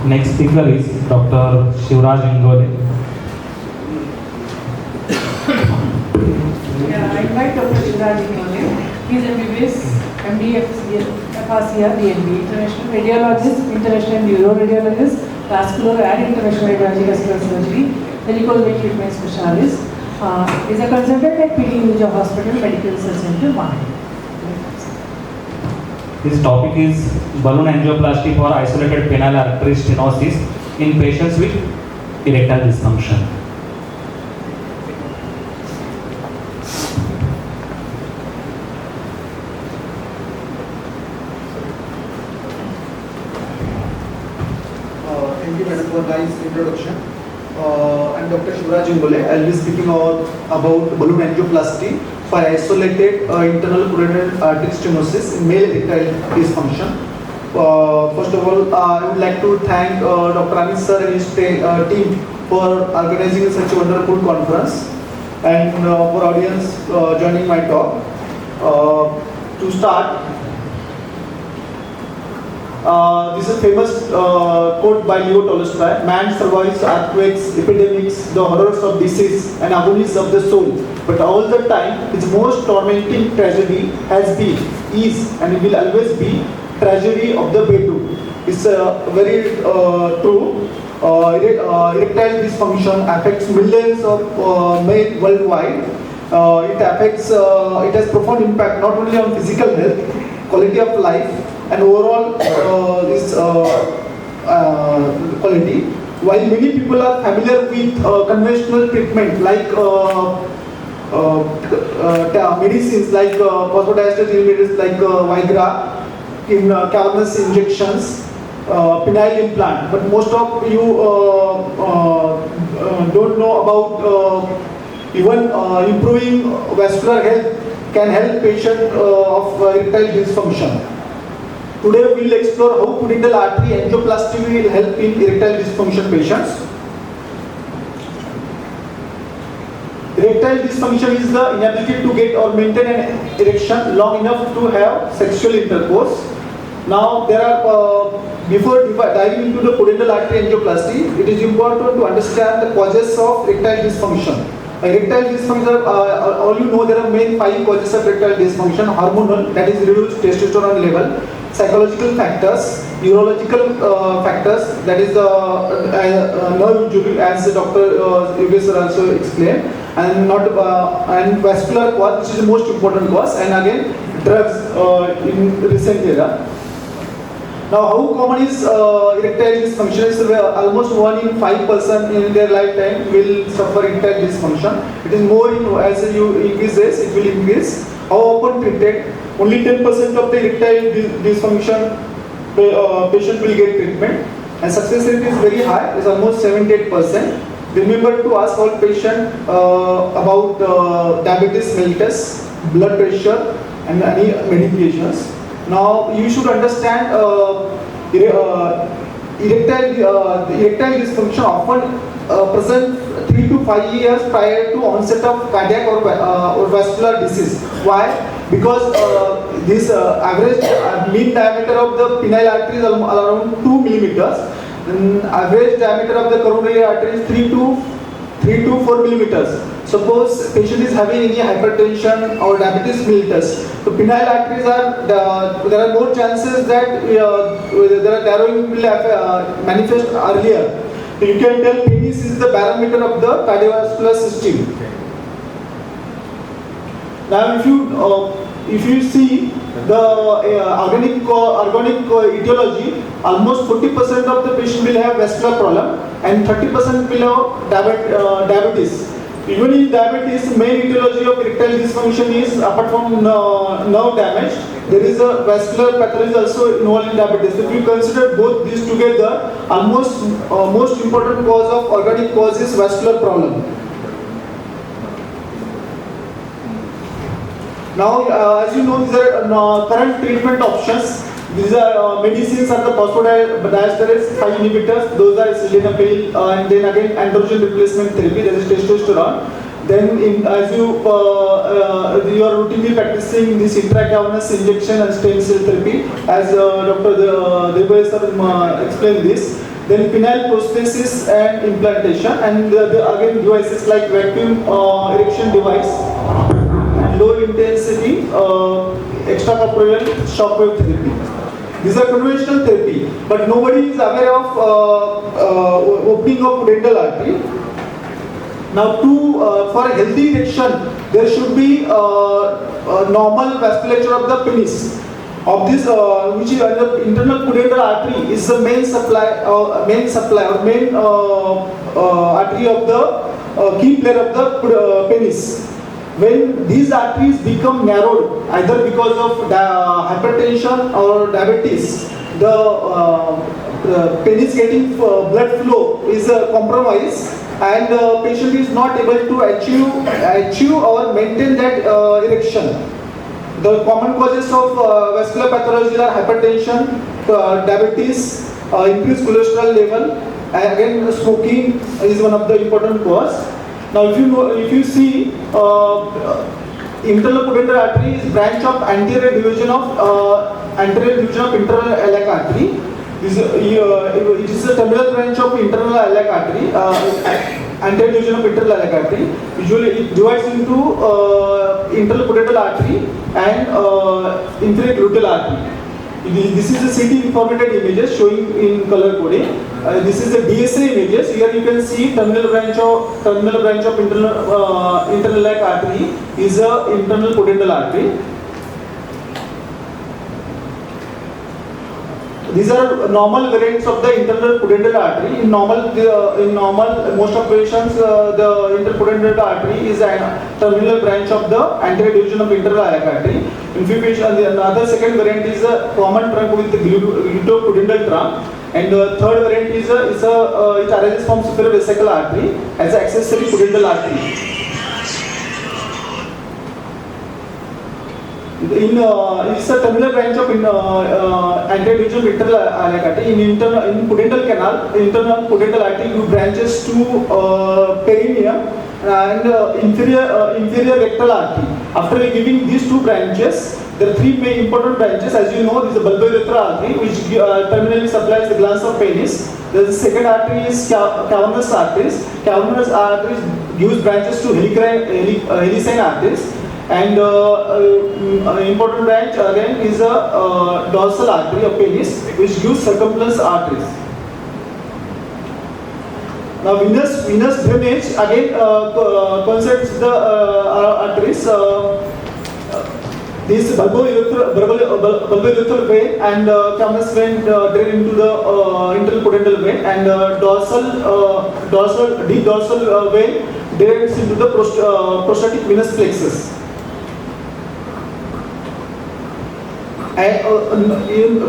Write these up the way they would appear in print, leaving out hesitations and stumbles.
Next speaker is Dr. Shivraj Ingole. I invite Dr. Shivraj Ingole. He is MBBS, MD, FRCR, DNB, international radiologist, international neuroradiologist, vascular and interventional radiology, vascular surgery, medical treatment specialist. Is a consultant at Penile Hospital, Medical Research Center, Mumbai. His topic is balloon angioplasty for isolated penile artery stenosis in patients with erectile dysfunction. Thank you, madam, for nice introduction. I'm Dr. Shivraj Ingole. I'll be speaking about balloon angioplasty for isolated internal coronary artery stenosis in male erectile dysfunction. First of all, I would like to thank Dr. Amit sir and his team for organizing such a wonderful conference, and for audience joining my talk. To start, this is a famous quote by Leo Tolstoy: "Man survives earthquakes, epidemics, the horrors of disease, and agonies of the soul. But all the time, his most tormenting tragedy has been, is, and will always be tragedy of the bedroom." It's very true. Erectile dysfunction affects millions of men worldwide. It has profound impact not only on physical health, quality of life, and overall quality. While many people are familiar with conventional treatment like medicines like phosphodiester inhibitors like Viagra, in cavernous injections, penile implant, but most of you don't know about even improving vascular health can help patient of erectile dysfunction. Today we will explore how penile artery angioplasty will help in erectile dysfunction patients. Erectile dysfunction is the inability to get or maintain an erection long enough to have sexual intercourse. Now there are, before diving into the penile artery angioplasty, it is important to understand the causes of erectile dysfunction. Erectile dysfunction, all you know, there are main 5 causes of erectile dysfunction: hormonal, that is reduced testosterone level; psychological factors; neurological factors, that is nerve injury, as Dr. Yogesh also explained, and and vascular cause, which is the most important cause, and again drugs in recent era. Now, how common is erectile dysfunction? Is almost 1 in 5 person in their lifetime will suffer erectile dysfunction. It is more as you increases, it will increase. How often treated? Only 10% of the erectile dysfunction patient will get treatment, and success rate is very high. It's almost 78%. Remember to ask all patient about diabetes mellitus, blood pressure, and any medications. Now you should understand erectile dysfunction often present 3 to 5 years prior to onset of cardiac or vascular disease. Why? Because this average mean diameter of the penile artery is around 2 millimeters, and average diameter of the coronary artery is 3 to 4 millimeters. Suppose patient is having any hypertension or diabetes mellitus, so penile arteries there are more chances that the narrowing will manifest earlier. So you can tell penis is the barometer of the cardiovascular system. Now if you see the organic etiology, almost 40% of the patient will have vascular problem and 30% will have diabetes. Even in diabetes, main etiology of erectile dysfunction is, apart from nerve damage, there is a vascular pathology also involved in diabetes. If you consider both these together, almost most important cause of organic cause is vascular problem. Now, as you know, these are current treatment options. These are medicines are the phosphodiesterase 5 inhibitors. Those are sildenafil, and then again androgen replacement therapy, that is testosterone. Then, as you are routinely practicing this intracavernous injection and stem cell therapy, as Dr. Debay sir explained this. then penile prosthesis and implantation, and again devices like vacuum erection device, and low intensity extracorporeal shockwave therapy. These are conventional therapy, but nobody is aware of opening of dental artery. Now, for a healthy erection, there should be a normal vasculature of the penis. Of this, which is the internal pudendal artery is the main supply or main artery of the key player of the penis. When these arteries become narrowed, either because of hypertension or diabetes, the penis getting blood flow is compromised, and the patient is not able to achieve or maintain that erection. The common causes of vascular pathology are hypertension, diabetes, increased cholesterol level, and again smoking is one of the important cause. Now, if you see, internal pudendal artery is branch of anterior division of internal iliac artery. It is a terminal branch of internal iliac artery, anterior division of internal iliac artery. Usually, it divides into internal pudendal artery and inferior gluteal artery. This is the CT informated images showing in color coding. This is the DSA images. Here you can see terminal branch of internal iliac artery is a internal pudendal artery. These are normal variants of the internal pudendal artery. In normal, most of patients, the internal pudendal artery is a terminal branch of the anterior division of internal iliac artery. In few patients, another second variant is a common trunk with the glutopudendal trunk, and the third variant is it arises from superior vesical artery as an accessory pudendal artery. It's a terminal branch of anterior division of internal iliac artery. In pudendal canal, internal pudendal artery branches to perineum and inferior rectal artery. After giving these two branches, there are three main important branches. As you know, there is the bulbourethral artery, which terminally supplies the glands of penis. The second artery is cavernous arteries. Cavernous arteries gives branches to helicine arteries. And important branch again is a dorsal artery of penis, which gives circumflex arteries. Now, venous drainage again concerns the arteries. This bulbourethral vein and cavernous vein drain into the internal pudendal vein, and deep dorsal vein drains into the prostatic venous plexus. And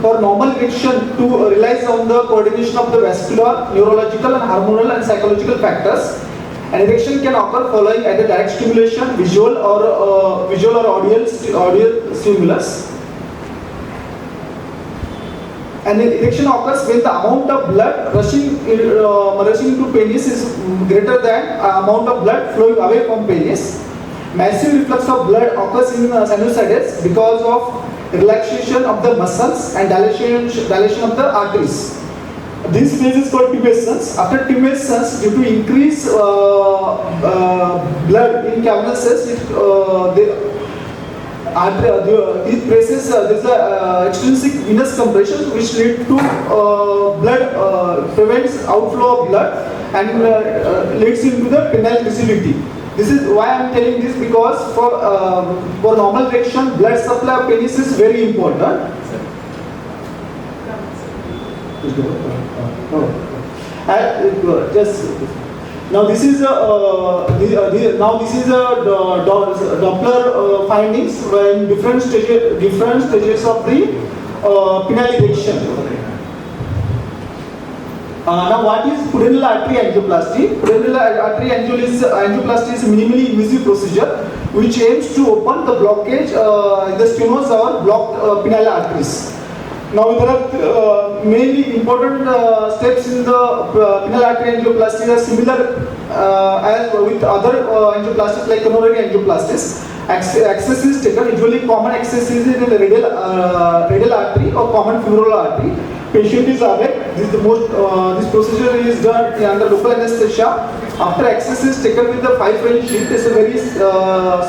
for normal erection, to relies on the coordination of the vascular, neurological, and hormonal and psychological factors. An erection can occur following either direct stimulation, visual or audio stimulus. And erection occurs when the amount of blood rushing to penis is greater than amount of blood flowing away from penis. Massive reflux of blood occurs in sinusitis because of relaxation of the muscles and dilation of the arteries. This phase is called pubescence. After pubescence, due to increased blood in cavernous cells, it presses there's a extrinsic venous compression which lead to prevents outflow of blood and leads into the penile rigidity. This is why I am telling this, because for normal erection, blood supply of penis is very important. Now this is Doppler findings in different stages of the penile erection. Now, what is pudendal artery angioplasty? Pudendal artery angioplasty is a minimally invasive procedure which aims to open the blockage, the stenosis or blocked penile arteries. Now, there are many important steps in the penile artery angioplasty are similar as with other angioplasties like coronary angioplasties. Access is taken, usually common access is in the radial artery or common femoral artery. patient is awake. This procedure is done under local anesthesia. After access is taken with the 5 sheet. It's a very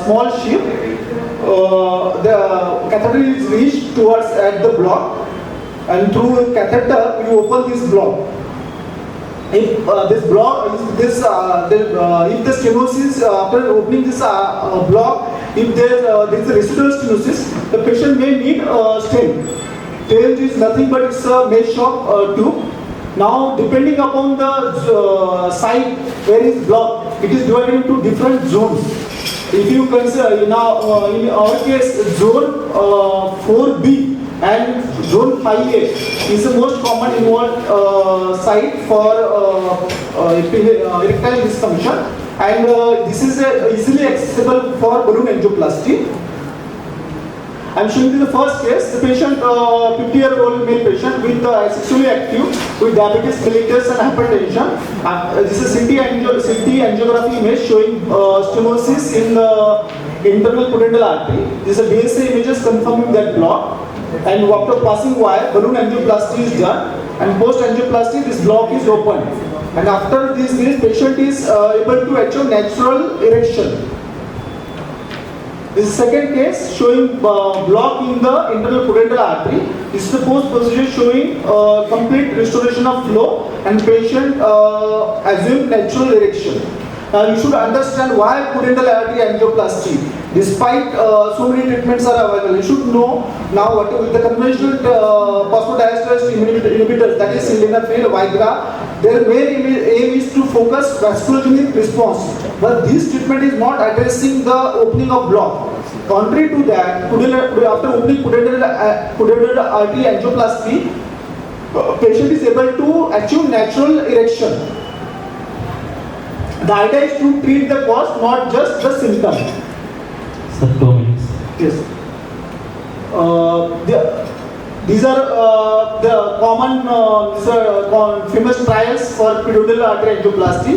small sheet. The catheter is reached towards at the block, and through catheter you open this block. If if the stenosis after opening this block, if there is a residual stenosis, the patient may need stent. Stent is nothing but it's a mesh of tube. Now, depending upon the site where is blocked, it is divided into different zones. If you consider now in our case zone 4B and zone 5A is the most common involved site for erectile dysfunction, and this is easily accessible for balloon angioplasty. I am showing you the first case. The patient, 50-year-old male patient with sexually active with diabetes mellitus and hypertension. This is CT angiography image showing stenosis in the internal pudendal artery. This is a DSA images confirming that block. And after passing wire, balloon angioplasty is done. And post angioplasty, this block is opened. And after this patient is able to achieve natural erection. This is second case showing block in the internal pudendal artery. This is the post procedure showing complete restoration of flow and patient assumed natural erection. Now you should understand why pudendal artery angioplasty. Despite so many treatments are available, you should know now what with the conventional phosphodiesterase inhibitors, that is sildenafil, Viagra, their main aim is to focus vasculogenic response. But this treatment is not addressing the opening of block. Contrary to that, after opening pudendal artery angioplasty, patient is able to achieve natural erection. The idea is to treat the cause, not just the symptom. Sir, 2 minutes. Yes. These are the common famous trials for pudendal artery angioplasty.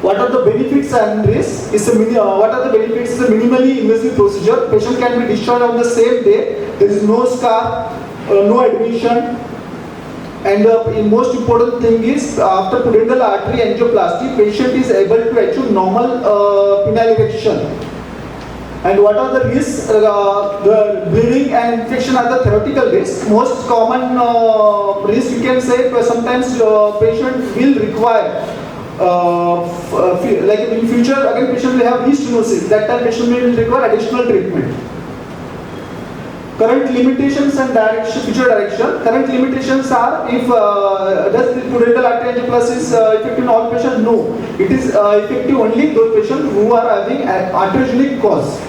What are the benefits and risks? What are the benefits? It's a minimally invasive procedure. Patient can be discharged on the same day. There is no scar, no admission. And the most important thing is after pudendal artery angioplasty, patient is able to achieve normal penile erection. And what are the risks? The bleeding and infection are the theoretical risks. Most common risk you can say sometimes patient will require like in future again patient will have restenosis. That time patient will require additional treatment. Current limitations and future direction. Current limitations are if does the pudendal artery angioplasty is effective in all patients? No. It is effective only those patients who are having arteriogenic cause.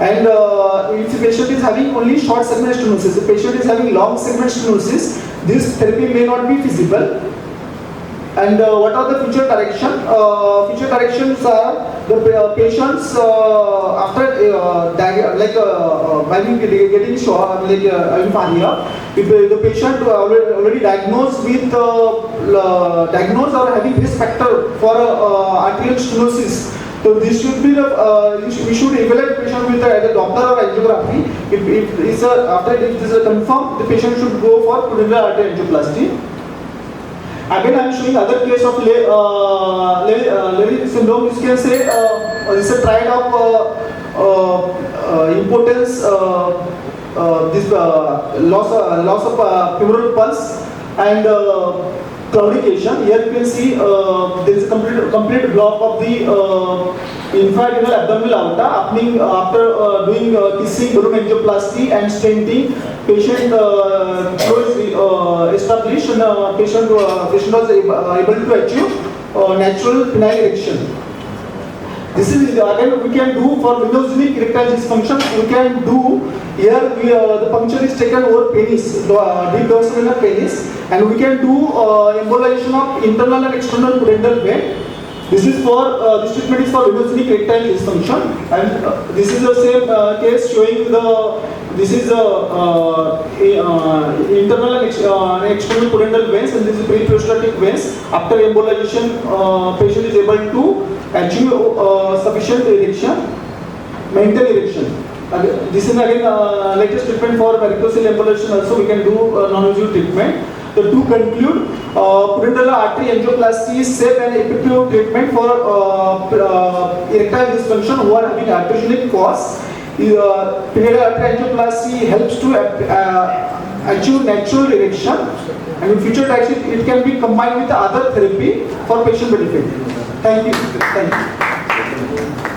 And if the patient is having only short segment stenosis, the patient is having long segment stenosis, this therapy may not be feasible. And what are the future direction? Future directions are the patients after getting shot like infarction. If the patient already diagnosed with diagnosed or having risk factor for arterial stenosis, so this should be we should evaluate patient with either Doppler or angiography. After it is confirmed, the patient should go for pudendal artery angioplasty. Again, I am showing other case of Levy syndrome. You can say this is a trial of impotence, this loss of femoral pulse and claudication. Here you can see there is a complete block of the infrarenal abdominal aorta happening after doing kissing, balloon angioplasty and stenting. Patient flow is established and patient was able to achieve natural penile erection. This is again we can do for venogenic erectile dysfunction. We can do here the puncture is taken over penis, deep dorsal penis, and we can do embolization of internal and external pudendal vein. This is for this treatment is for venogenic erectile dysfunction, and this is the same case showing this is internal and external pudendal veins, and this is periprostatic veins. After embolization, patient is able to achieve sufficient erection, maintain erection. This is again latest treatment for varicocele embolization. Also, we can do non-invasive treatment. So to conclude, penile artery angioplasty is safe and effective treatment for erectile dysfunction who are having arterial cause. Penile artery angioplasty helps to achieve natural erection, and in future times it can be combined with other therapy for patient benefit. Thank you. Thank you.